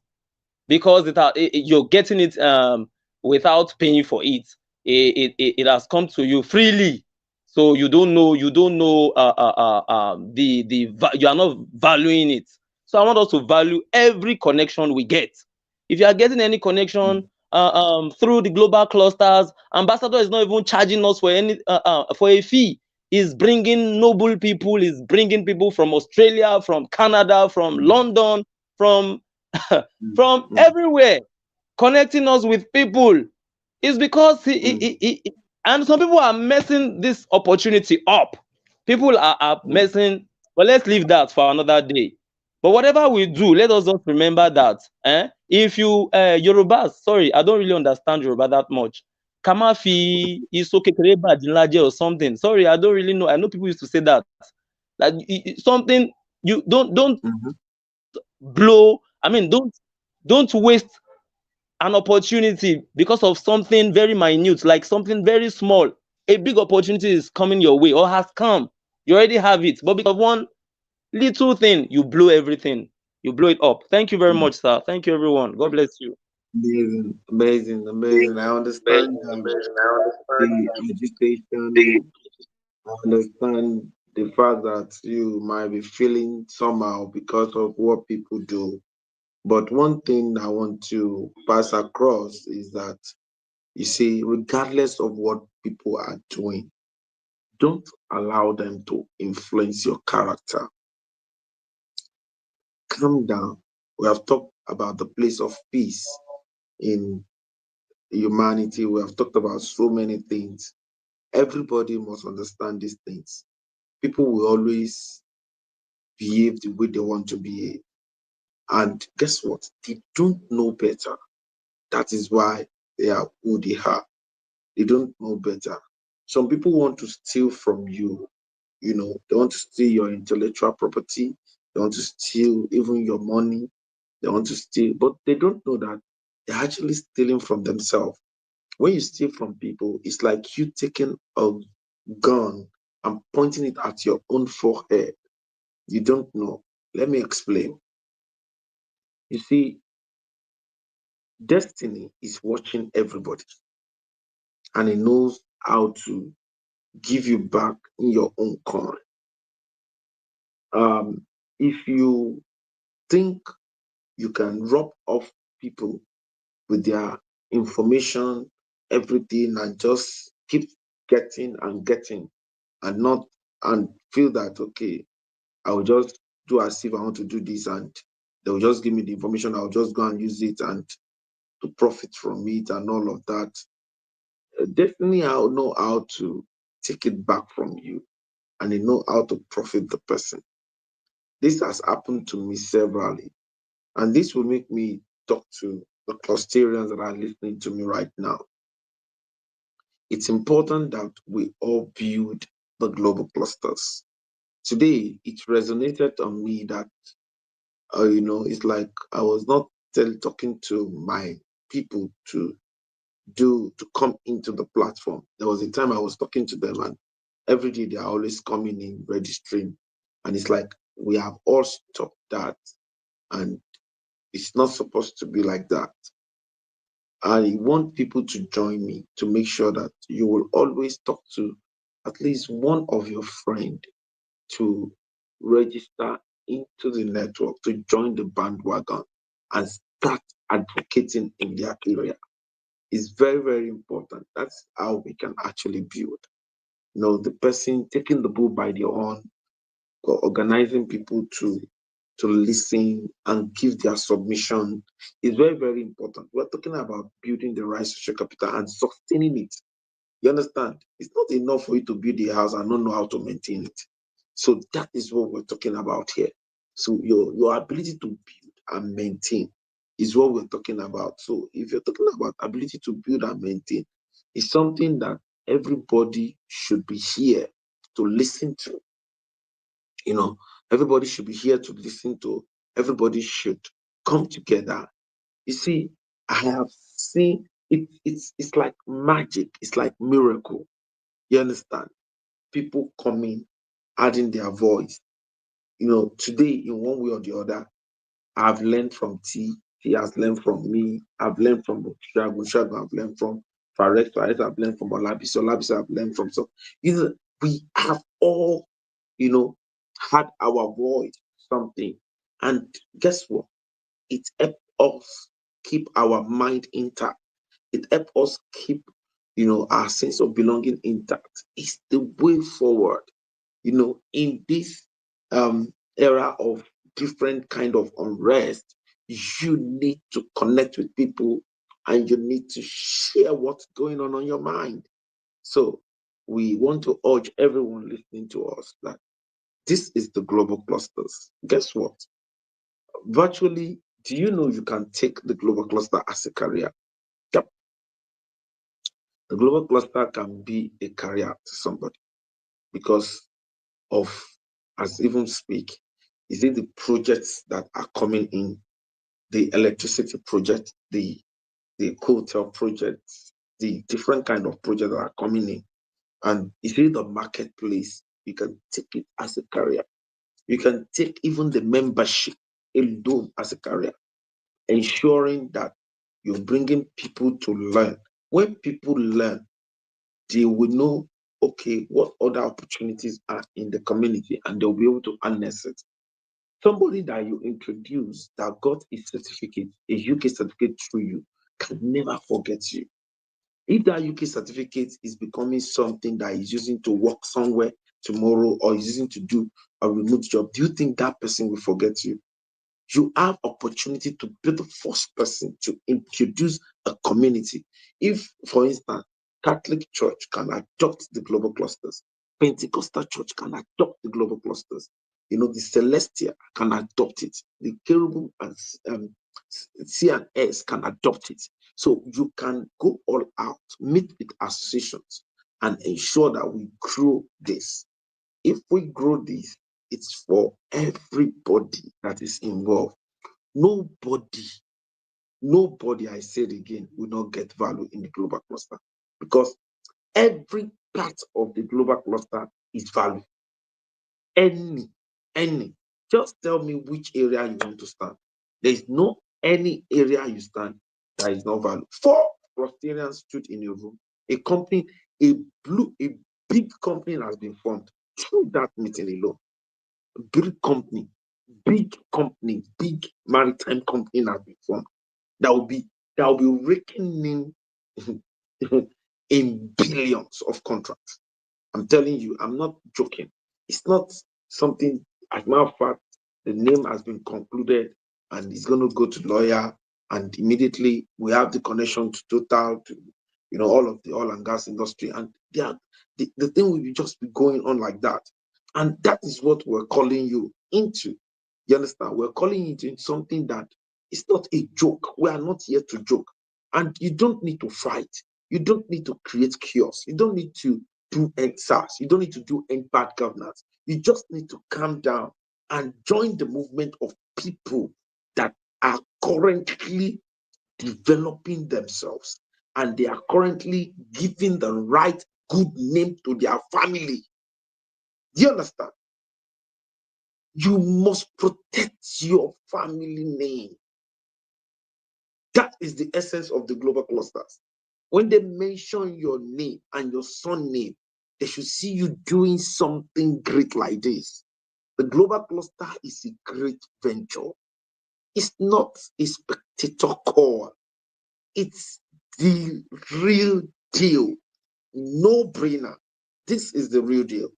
because you're getting it without paying for it. It has come to you freely, so you don't know you are not valuing it. So I want us to value every connection we get. If you are getting any connection through the global clusters, Ambassador is not even charging us for a fee. Is bringing noble people, is bringing people from Australia, from Canada, from London, from from everywhere, connecting us with people. It's because and some people are messing this opportunity up. People are messing, but let's leave that for another day. But whatever we do, let us just remember that if you Yorubas, sorry, I don't really understand Yoruba that much. Kamafi iso kekere badinlaje or something. Sorry, I don't really know. I know people used to say that. Like something, you don't blow. I mean, don't waste an opportunity because of something very minute, like something very small. A big opportunity is coming your way or has come. You already have it, but because of one little thing, you blow everything. You blow it up. Thank you very much, sir. Thank you, everyone. God bless you. Amazing, amazing, amazing. I understand the agitation. I understand the fact that you might be feeling somehow because of what people do. But one thing I want to pass across is that, you see, regardless of what people are doing, don't allow them to influence your character. Calm down. We have talked about the place of peace in humanity. We have talked about so many things. Everybody must understand these things. People will always behave the way they want to behave. And guess what? They don't know better. That is why they are who they are. They don't know better. Some people want to steal from you. They want to steal your intellectual property. They want to steal even your money. They want to steal, but they don't know that they're actually stealing from themselves. When you steal from people, it's like you taking a gun and pointing it at your own forehead. You don't know. Let me explain. You see, destiny is watching everybody, and it knows how to give you back in your own coin. If you think you can rub off people with their information, everything, and just keep getting and getting, and not and feel that, okay, I will just do as if I want to do this, and they will just give me the information. I'll just go and use it and to profit from it and all of that. Definitely, I'll know how to take it back from you, and I know how to profit the person. This has happened to me severally, and this will make me talk to the clusterians that are listening to me right now. It's important that we all build the global clusters. Today, it resonated on me that, it's like I was not talking to my people to come into the platform. There was a time I was talking to them, and every day they are always coming in, registering. And it's like we have all stopped that. And it's not supposed to be like that. I want people to join me to make sure that you will always talk to at least one of your friends to register into the network, to join the bandwagon and start advocating in their area. It's very, very important. That's how we can actually build. The person taking the bull by the horn, or organizing people to listen and give their submission is very, very important. We're talking about building the right social capital and sustaining it. You understand? It's not enough for you to build a house and not know how to maintain it. So that is what we're talking about here. So your ability to build and maintain is what we're talking about. So if you're talking about ability to build and maintain, it's something that everybody should be here to listen to. You know, everybody should be here to listen to. Everybody should come together. You see, I have seen it. It's like magic. It's like miracle. You understand? People coming, adding their voice. Today, in one way or the other, I've learned from T. He has learned from me. I've learned from Shagun. I've learned from Farex. I've learned from Olabisi. Olabisi, I've learned from. So, we have all, had our voice something. And guess what? It helps us keep our mind intact. It helps us keep, our sense of belonging intact. It's the way forward. In this era of different kind of unrest, you need to connect with people and you need to share what's going on your mind. So we want to urge everyone listening to us that this is the global clusters. Guess what? Virtually, do you know you can take the global cluster as a career? Yep. The global cluster can be a career to somebody because of, as even speak, is it the projects that are coming in, the electricity project, the hotel projects, the different kind of projects that are coming in, and is it the marketplace? You can take it as a career. You can take even the membership alone as a career, ensuring that you're bringing people to learn. When people learn, they will know, okay, what other opportunities are in the community, and they'll be able to harness it. Somebody that you introduce that got a certificate, a UK certificate through you, can never forget you. If that UK certificate is becoming something that is using to work somewhere tomorrow or is using to do a remote job, do you think that person will forget you? You have opportunity to be the first person to introduce a community. If, for instance, Catholic Church can adopt the global clusters, Pentecostal Church can adopt the global clusters, the Celestia can adopt it, the Cherubim and C&S can adopt it. So you can go all out, meet with associations, and ensure that we grow this. If we grow this, it's for everybody that is involved. Nobody, nobody, I said again, will not get value in the global cluster because every part of the global cluster is value. Any, any. Just tell me which area you want to stand. There is no any area you stand that is not value. Four Rostarians stood in a room. A company, a big company has been formed through that meeting alone. Big company, big maritime company has been formed. That will be raking in in billions of contracts. I'm telling you, I'm not joking. It's not something, as a matter of fact, the name has been concluded and it's going to go to lawyer, and immediately we have the connection to Total, to all of the oil and gas industry, and the thing will be just be going on like that. And that is what we're calling you into. You understand? We're calling it into something that is not a joke. We are not here to joke. And you don't need to fight. You don't need to create chaos. You don't need to do SARS. You don't need to do any bad governance. You just need to calm down and join the movement of people that are currently developing themselves and they are currently giving the right good name to their family. Do you understand? You must protect your family name. That is the essence of the global clusters. When they mention your name and your son name, they should see you doing something great like this. The global cluster is a great venture. It's not a spectator call. It's the real deal. No brainer. This is the real deal.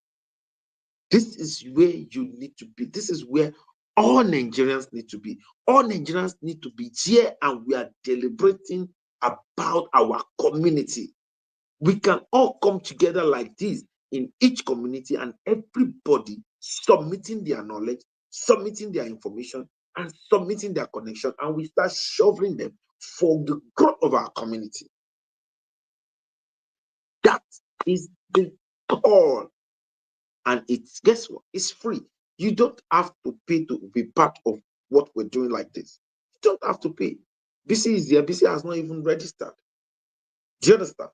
This is where you need to be. This is where all Nigerians need to be. All Nigerians need to be here, and we are deliberating about our community. We can all come together like this in each community, and everybody submitting their knowledge, submitting their information, and submitting their connection, and we start shoveling them for the growth of our community. That is the call. And it's, guess what? It's free. You don't have to pay to be part of what we're doing like this. You don't have to pay. BC is there. BC has not even registered. Do you understand?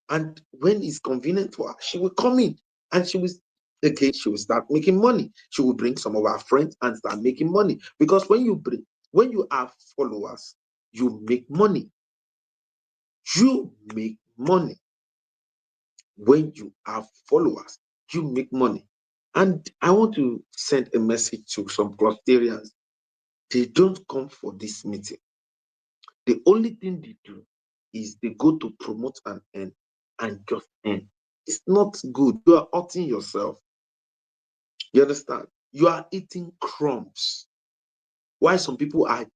And when it's convenient for her, she will come in and she will start making money. She will bring some of her friends and start making money. Because when you bring, When you have followers, you make money. You make money. When you have followers, you make money. And I want to send a message to some clusterians. They don't come for this meeting. The only thing they do is they go to promote and earn and just earn. It's not good. You are hurting yourself. You understand? You are eating crumbs. Why some people are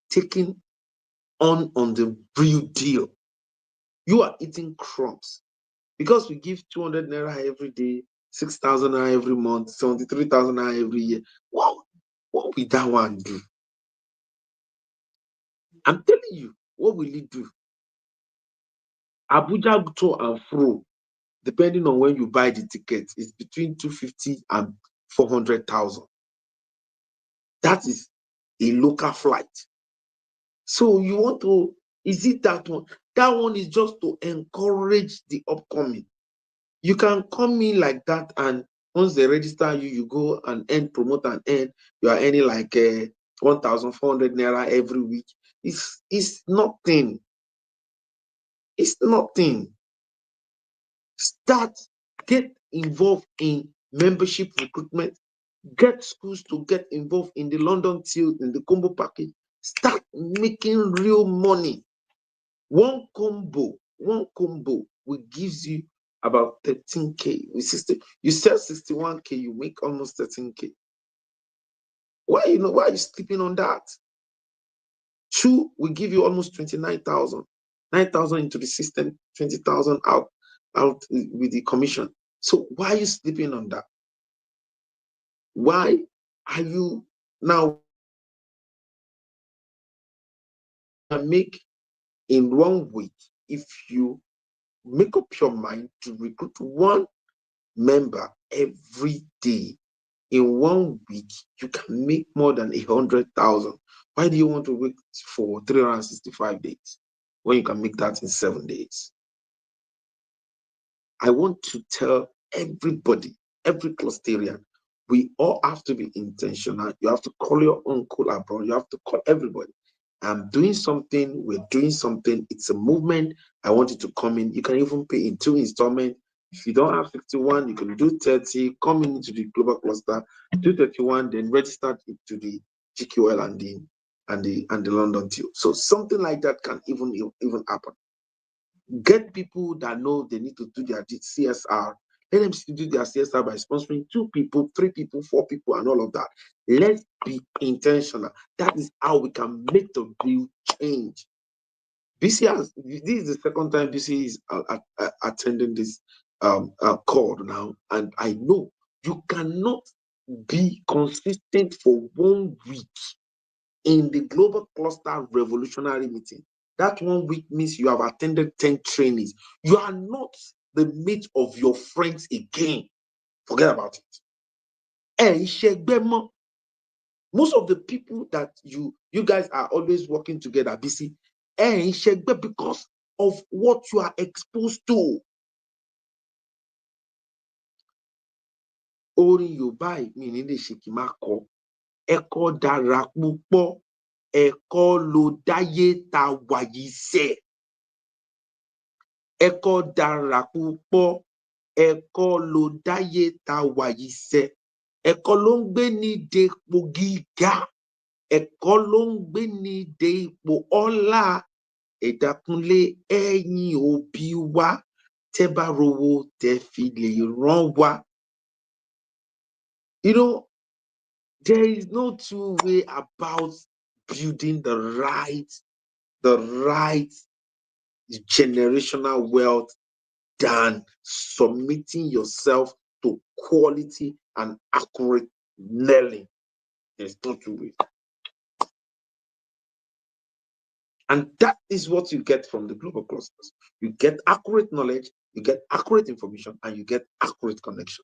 taking on the real deal? You are eating crumbs because we give 200 naira every day, 6,000 naira every month, 73,000 naira every year. What will that one do? I'm telling you, what will it do? Abuja to and fro, depending on when you buy the ticket, is between 250 and 400,000. That is a local flight. So you want to, is it that one? That one is just to encourage the upcoming. You can come in like that, and once they register you, you go and earn, promote and earn. You are earning like 1,400 naira every week. It's nothing. It's nothing. Start, get involved in membership recruitment. Get schools to get involved in the London Till, in the combo package. Start making real money. One combo will gives you about 13K. You sell 61K, you make almost 13K. Why are you sleeping on that? Two will give you almost 29,000. 9,000 into the system, 20,000 out with the commission. So why are you sleeping on that? Why are you now make in 1 week? If you make up your mind to recruit one member every day, in 1 week, you can make more than 100,000. Why do you want to wait for 365 days when you can make that in 7 days? I want to tell everybody, every clusterian, we all have to be intentional. You have to call your uncle abroad. You have to call everybody. I'm doing something. We're doing something. It's a movement. I want you to come in. You can even pay in 2 installments. If you don't have 51, you can do 30. Come into the global cluster, do 31, then register it to the GQL and the London Till. So something like that can even happen. Get people that know they need to do their CSR. Let them still do their CSR by sponsoring 2 people, 3 people, 4 people, and all of that. Let's be intentional. That is how we can make the real change. This is the second time BC is attending this call now, and I know you cannot be consistent for 1 week in the global cluster revolutionary meeting. That 1 week means you have attended 10 trainings. You are not the mate of your friends again. Forget about it. Most of the people that you guys are always working together, BC, because of what you are exposed to. Orin Yorùbá mi ní lè ṣe kí n má kọ. Ẹ̀kọ́ dára púpọ̀, ẹ̀kọ́ ló dáyé ta wà yìí sẹ́. Ẹ̀kọ́ dára púpọ̀, ẹ̀kọ́ ló dáyé ta wà yìí sẹ́. Ẹ̀kọ́ ló ń gbé ní dépò gíga. Ẹ̀kọ́ ló ń gbé ní dé ipò ọlá. Ẹ̀dákúnlé ẹ̀yin òbí wa, tẹ́ bá rówó tẹ́ fi lè rán wa. You know, there is no two way about building the right generational wealth than submitting yourself to quality and accurate learning. There's no two ways. And that is what you get from the global clusters. You get accurate knowledge, you get accurate information, and you get accurate connection.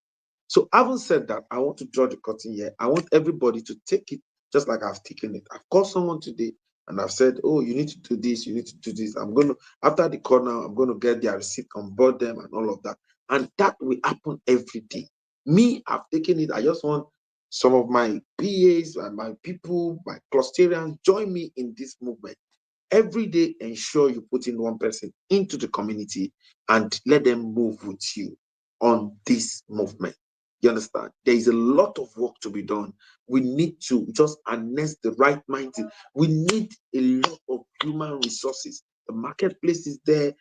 So having said that, I want to draw the curtain here. I want everybody to take it just like I've taken it. I've called someone today and I've said, oh, you need to do this, you need to do this. I'm going to, after the call now, I'm going to get their receipt, onboard them and all of that. And that will happen every day. Me, I've taken it. I just want some of my PAs and my people, my clusterians, join me in this movement. Every day, ensure you put in one person into the community and let them move with you on this movement. You understand? There is a lot of work to be done. We need to just harness the right mindset. We need a lot of human resources. The marketplace is there.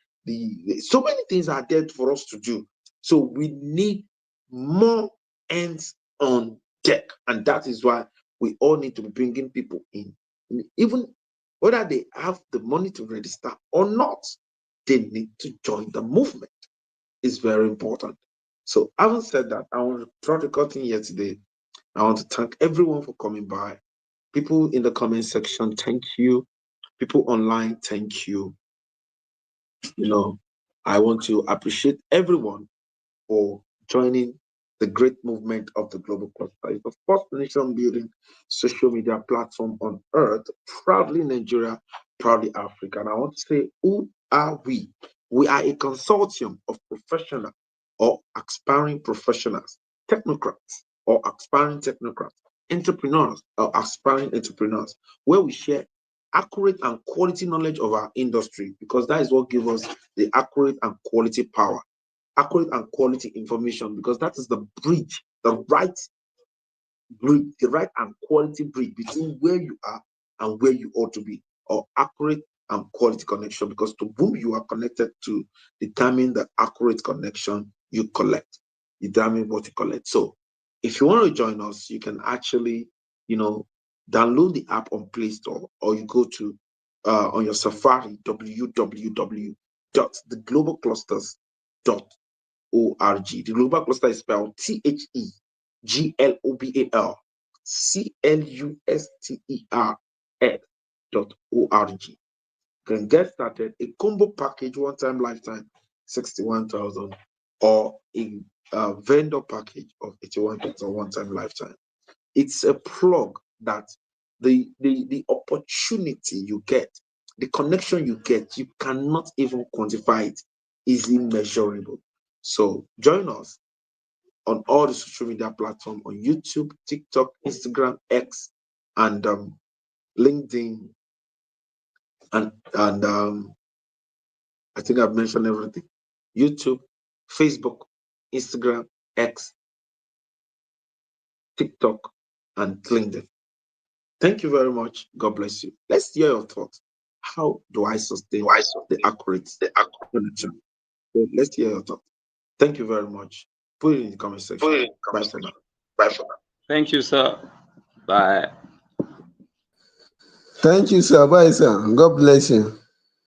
So many things are there for us to do. So we need more hands on deck, and that is why we all need to be bringing people in, even whether they have the money to register or not. They need to join the movement. It's very important. So, having said that, I want to throw the curtain here today. I want to thank everyone for coming by. People in the comment section, thank you. People online, thank you. You know, I want to appreciate everyone for joining the great movement of the Global Cluster. It's the first nation building social media platform on earth, proudly Nigeria, proudly Africa. And I want to say, who are we? We are a consortium of professional or aspiring professionals, technocrats or aspiring technocrats, entrepreneurs or aspiring entrepreneurs, where we share accurate and quality knowledge of our industry, because that is what gives us the accurate and quality power, accurate and quality information, because that is the bridge, the right bridge, the right and quality bridge between where you are and where you ought to be, or accurate and quality connection, because to whom you are connected to determine the accurate connection you collect, determine what you collect. So if you want to join us, you can actually, download the app on Play Store, or you go to on your Safari, www.theglobalclusters.org. The global cluster is spelled TheGlobalCluster.org. You can get started. A combo package, one time lifetime, 61,000, or a vendor package of 81,000 one time lifetime. It's a plug that the opportunity you get, the connection you get, you cannot even quantify it, is immeasurable. So join us on all the social media platforms, on YouTube, TikTok, Instagram, X, and LinkedIn, and I think I've mentioned everything. YouTube, Facebook, Instagram, X, TikTok, and LinkedIn. Thank you very much. God bless you. Let's hear your thoughts. How do I sustain the accurate connection? So let's hear your thoughts. Thank you very much. Put it in the comment section. Bye for now. Bye for now. Thank you, sir. Bye. Thank you, sir. Bye, sir. God bless you.